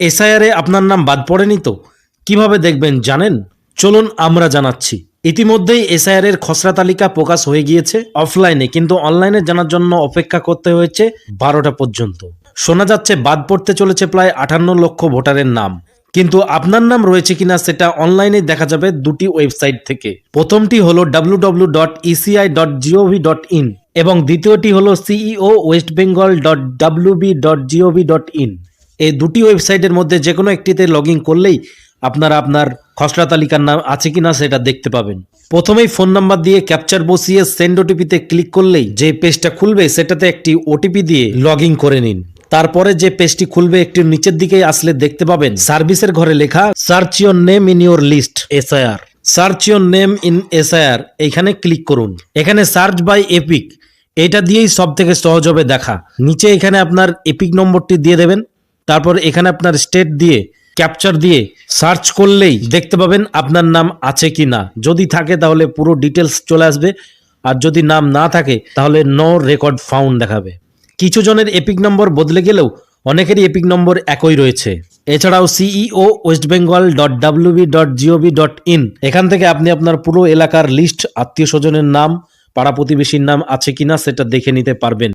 এসআইআরে আপনার নাম বাদ পড়েনি তো? কিভাবে দেখবেন জানেন? চলুন আমরা জানাচ্ছি। ইতিমধ্যেই এসআইআর এর খসড়া তালিকা প্রকাশ হয়ে গিয়েছে অফলাইনে, কিন্তু অনলাইনে জানার জন্য অপেক্ষা করতে হয়েছে 12টা পর্যন্ত। শোনা যাচ্ছে বাদ পড়তে চলেছে প্রায় 58 লক্ষ ভোটারের নাম, কিন্তু আপনার নাম রয়েছে কিনা সেটা অনলাইনে দেখা যাবে দুটি ওয়েবসাইট থেকে। প্রথমটি হলো www.eci.gov.in এবং দ্বিতীয়টি হলো ceo.westbengal.wb.gov.in। এই দুটি ওয়েবসাইটের মধ্যে যে কোনো একটিতে লগ ইন করলেই আপনারা আপনার খসড়া তালিকার নাম আছে কিনা সেটা দেখতে পাবেন। প্রথমেই ফোন নাম্বার দিয়ে ক্যাপচার বসিয়ে সেন্ড ওটিপিতে ক্লিক করলেই যে পেজটা খুলবে সেটাতে একটি ওটিপি দিয়ে লগ ইন করে নিন। তারপরে যে পেজটি খুলবে একটু নিচের দিকে আসলে দেখতে পাবেন সার্ভিসের ঘরে লেখা search your name in your list SIR. Search your name in SIR এইখানে ক্লিক করুন। এখানে সার্চ বাই এপিক এটা দিয়েই সব থেকে সহজ হবে দেখা। নিচে এখানে আপনার এপিক নম্বরটি দিয়ে দেবেন, তারপর এখানে আপনার স্টেট দিয়ে ক্যাপচার দিয়ে সার্চ করলেই দেখতে পাবেন আপনার নাম আছে কি না। যদি থাকে তাহলে পুরো ডিটেলস চলে আসবে, আর যদি নাম না থাকে তাহলে নো রেকর্ড ফাউন্ড দেখাবে। কিছু জনের এপিক নম্বর বদলে গেলেও অনেকেরই এপিক নম্বর একই রয়েছে। এছাড়াও ceo.westbengal.wb.gov.in এখান থেকে আপনি আপনার পুরো এলাকার লিস্ট, আত্মীয় স্বজনের নাম, পাড়া প্রতিবেশীর নাম আছে কিনা সেটা দেখে নিতে পারবেন।